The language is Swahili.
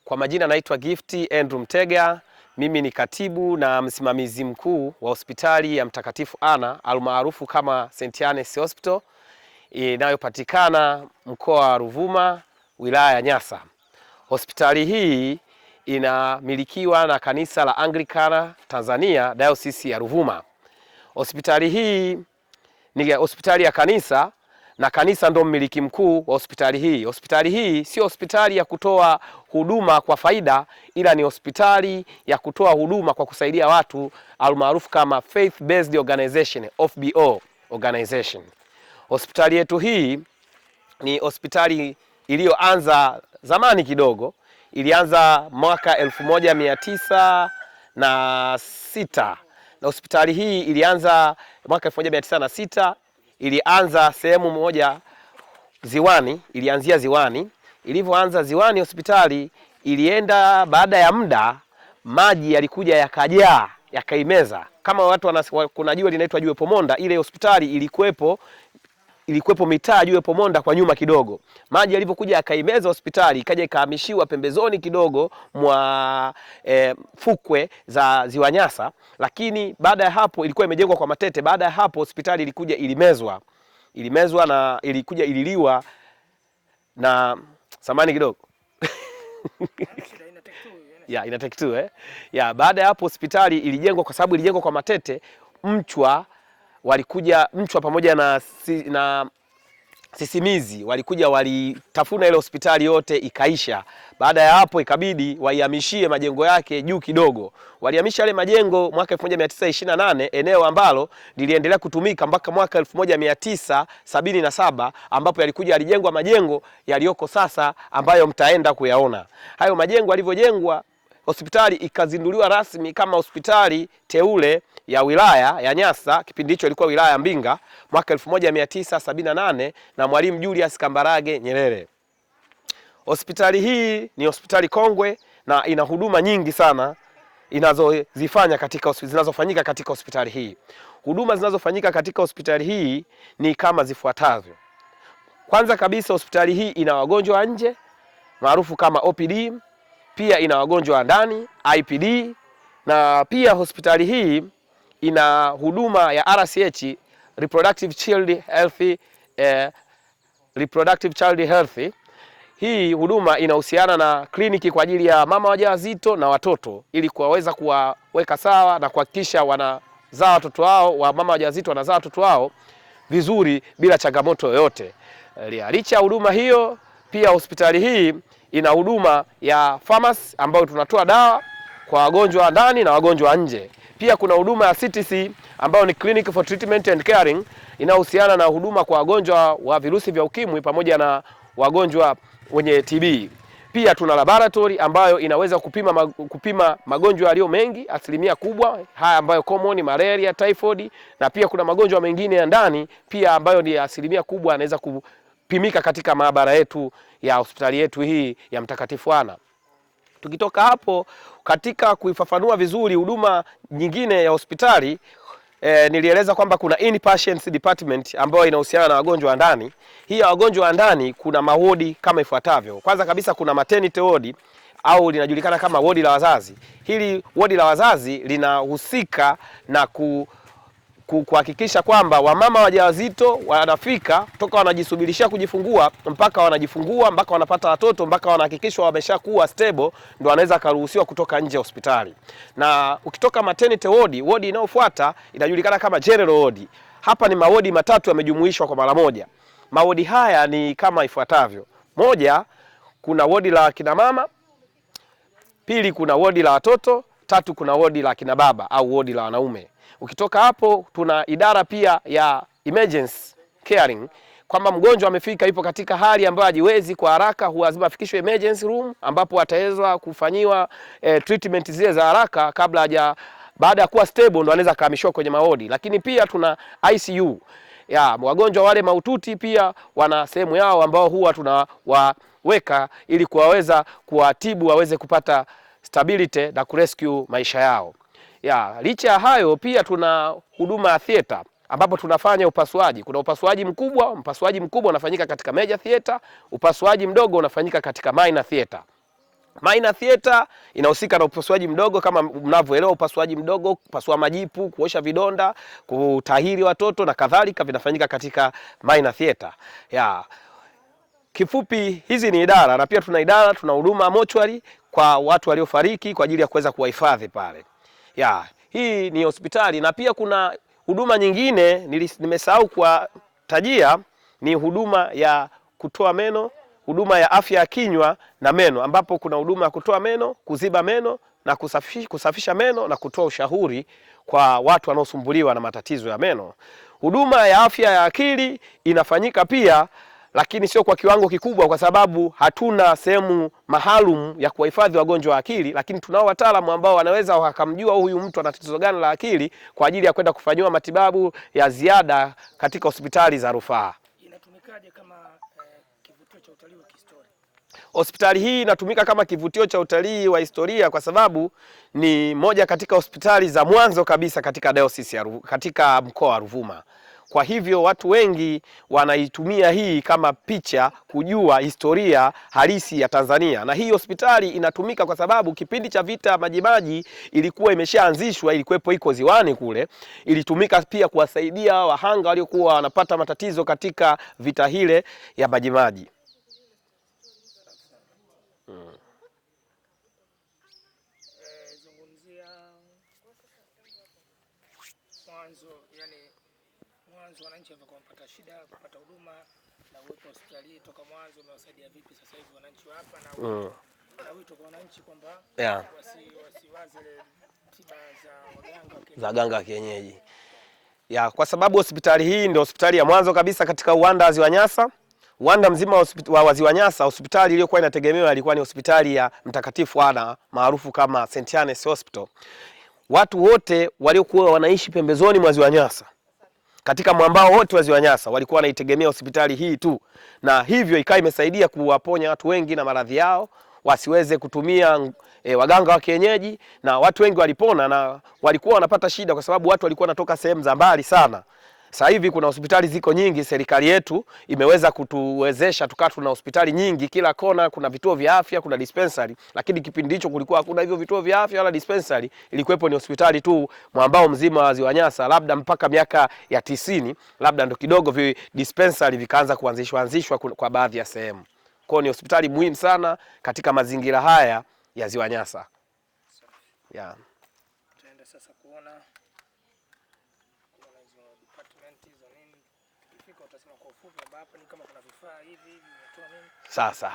Kwa majina naitwa Gift Andrew Mtega. Mimi ni katibu na msimamizi mkuu wa hospitali ya Mtakatifu Anna almaarufu kama St. Anne's Hospital inayopatikana mkoa wa Ruvuma, wilaya ya Nyasa. Hospitali hii inamilikiwa na kanisa la Anglikana Tanzania Diocese ya Ruvuma. Hospitali hii ni hospitali ya kanisa na kanisa ndo mmiliki mkuu wa hospitali hii. Hospitali hii sio hospitali ya kutoa huduma kwa faida, ila ni hospitali ya kutoa huduma kwa kusaidia watu almaarufu kama Faith Based Organization, FBO organization. Hospitali yetu hii ni hospitali iliyoanza zamani kidogo. Ilianza mwaka 1906 na hospitali hii ilianza mwaka 1906. Ilianza sehemu moja Ziwani, ilianzia Ziwani. Ilivyoanza Ziwani hospitali ilienda, baada ya muda maji yalikuja yakajaa yakaimeza. Kama watu kuna jua linaitwa Jiwe Pomonda, ile hospitali ilikuwepo mitaa Jiwe Pomonda kwa nyuma kidogo. Maji yalivyokuja yakaimeza hospitali, ikaja ikahamishiwa pembezoni kidogo mwa fukwe za Ziwa Nyasa, lakini baada ya hapo ilikuwa imejengwa kwa matete. Baada ya hapo hospitali ilikuja ilimezwa na ililiwa na samani kidogo ina take two baada ya hapo hospitali ilijengwa, kwa sababu ilijengwa kwa matete. Mchwa pamoja na sisimizi walikuja walitafuna ile hospitali yote ikaisha. Baada ya hapo ikabidi waihamishie majengo yake juu kidogo. Walihamisha yale majengo mwaka 1928, eneo ambalo liliendelea kutumika mpaka mwaka 1977, ambapo yalijengwa majengo yaliyoko sasa ambayo mtaenda kuyaona. Hayo majengo yalivyojengwa, hospitali ikazinduliwa rasmi kama hospitali teule ya wilaya ya Nyasa. Kipindi hicho ilikuwa wilaya ya Mbinga mwaka 1978 na Mwalimu Julius Kambarage Nyerere. Hospitali hii ni hospitali kongwe na ina huduma nyingi sana zinazofanyika katika hospitali hii. Huduma zinazofanyika katika hospitali hii ni kama zifuatavyo. Kwanza kabisa, hospitali hii ina wagonjwa wa nje maarufu kama OPD, pia ina wagonjwa wa ndani IPD, na pia hospitali hii ina huduma ya RCH, Reproductive Child Health. Hii huduma inahusiana na kliniki kwa ajili ya mama wajawazito na watoto, ili kuwaweza kuwaweka sawa na kuhakikisha wanazaa watoto wao, wa mama wajawazito wanazaa watoto wao vizuri bila changamoto yoyote. Licha ya huduma hiyo, pia hospitali hii ina huduma ya pharmacy ambayo tunatoa dawa kwa wagonjwa wa ndani na wagonjwa wa nje. Pia kuna huduma ya CTC ambayo ni Clinic for Treatment and Caring, inahusiana na huduma kwa wagonjwa wa virusi vya ukimwi pamoja na wagonjwa wenye TB. Pia tuna laboratory ambayo inaweza kupima magonjwa yaliyo mengi, asilimia kubwa haya ambayo common, malaria, typhoid, na pia kuna magonjwa mengine ya ndani pia ambayo ni asilimia kubwa anaweza kupimika katika maabara yetu ya hospitali yetu hii ya Mtakatifu Anna. Tukitoka hapo, katika kuifafanua vizuri huduma nyingine ya hospitali, nilieleza kwamba kuna inpatient department ambayo inahusiana na wagonjwa wa ndani. Hii ya wagonjwa wa ndani kuna mawodi kama ifuatavyo. Kwanza kabisa kuna maternity ward au linajulikana kama wodi la wazazi. Hili wodi la wazazi linahusika na kuhakikisha kwamba wamama wajawazito wanafika toka wanajisubirishia kujifungua mpaka wanajifungua, mpaka wanapata watoto, mpaka wanahakikishwa wameshakuwa stable, ndio wanaweza karuhusiwa kutoka nje hospitali. Na ukitoka maternity ward, wodi inayofuata inajulikana kama general ward. Hapa ni mawodi matatu yamejumuishwa kwa mara moja. Mawodi haya ni kama ifuatavyo. Moja, kuna wodi la kina mama, pili kuna wodi la watoto, tatu kuna wodi la kina baba au wodi la wanaume. Ukitoka hapo tuna idara pia ya emergency caring, kwamba mgonjwa amefika ipo katika hali ambayo hajiwezi kwa haraka, huwa lazima afikishwe emergency room ambapo ataweza kufanyiwa treatment zile za haraka baada ya kuwa stable ndo anaweza kuhamishwa kwenye mawodi. Lakini pia tuna ICU. Wagonjwa wale mahututi pia wana sehemu yao ambao huwa tunawaweka ili kuwaweza kuwatibu waweze kupata stability na kurescue maisha yao. Licha ya hayo pia tuna huduma ya theater ambapo tunafanya upasuaji. Kuna upasuaji mkubwa unafanyika katika major theater, upasuaji mdogo unafanyika katika minor theater. Minor theater inahusika na upasuaji mdogo kama mnavyoelewa, upasuaji mdogo, kupasua majipu, kuosha vidonda, kutahiri watoto na kadhalika, vinafanyika katika minor theater. Kifupi hizi ni idara, na pia tuna huduma mochwari kwa watu waliofariki kwa ajili ya kuweza kuwahifadhi pale. Hii ni hospitali, na pia kuna huduma nyingine nimesahau kuwatajia, ni huduma ya kutoa meno, huduma ya afya ya kinywa na meno, ambapo kuna huduma ya kutoa meno, kuziba meno na kusafisha meno na kutoa ushauri kwa watu wanaosumbuliwa na matatizo ya meno. Huduma ya afya ya akili inafanyika pia, lakini sio kwa kiwango kikubwa, kwa sababu hatuna sehemu maalum ya kuwahifadhi wagonjwa wa akili, lakini tunao wataalamu ambao wanaweza wakamjua huyu mtu ana tatizo gani la akili kwa ajili ya kwenda kufanyiwa matibabu ya ziada katika hospitali za rufaa. Inatumikaje kama kivutio cha utalii wa kihistoria? Hospitali hii inatumika kama kivutio cha utalii wa historia kwa sababu ni moja katika hospitali za mwanzo kabisa katika diocese katika mkoa wa Ruvuma. Kwa hivyo watu wengi wanaitumia hii kama picha kujua historia halisi ya Tanzania. Na hii hospitali inatumika kwa sababu kipindi cha vita Majimaji ilikuwa imeshaanzishwa, ilikuwepo iko ziwani kule. Ilitumika pia kuwasaidia wahanga waliokuwa wanapata matatizo katika vita hile ya Majimaji. Mwanzo wananchi wamepata shida kupata huduma, na uwepo hospitali toka mwanzo umewasaidia vipi sasa hivi wananchi wa hapa, na wito kwa wananchi kwamba wasiwaze tiba za waganga wa kienyeji. Kwa sababu hospitali hii ndio hospitali ya mwanzo kabisa katika uwanda wa Ziwa Nyasa. Uwanda mzima wa Ziwa Nyasa, hospitali iliyokuwa inategemewa ilikuwa ni hospitali ya Mtakatifu Ana maarufu kama St. Anne's Hospital. Watu wote waliokuwa wanaishi pembezoni mwa Ziwa Nyasa, katika mwambao wote wa Ziwa Nyasa, walikuwa wanaitegemea hospitali hii tu, na hivyo ikawa imesaidia kuwaponya watu wengi na maradhi yao, wasiweze kutumia waganga wa kienyeji, na watu wengi walipona na walikuwa wanapata shida kwa sababu watu walikuwa wanatoka sehemu za mbali sana. Sasa hivi kuna hospitali ziko nyingi, serikali yetu imeweza kutuwezesha tukawa tuna hospitali nyingi kila kona, kuna vituo vya afya, kuna dispensary, lakini kipindi hicho kulikuwa hakuna hivyo vituo vya afya wala dispensary, ilikuwepo ni hospitali tu mwambao mzima wa Ziwa Nyasa, labda mpaka miaka ya 90, labda ndo kidogo dispensary vikaanza kuanzishwa kwa baadhi ya sehemu. Kwa ni hospitali muhimu sana katika mazingira haya ya Ziwa Nyasa. Tutaenda sasa kuona utasema kwa ufupi hapa ni kama kuna vifaa hivi vinatoa nini? Sasa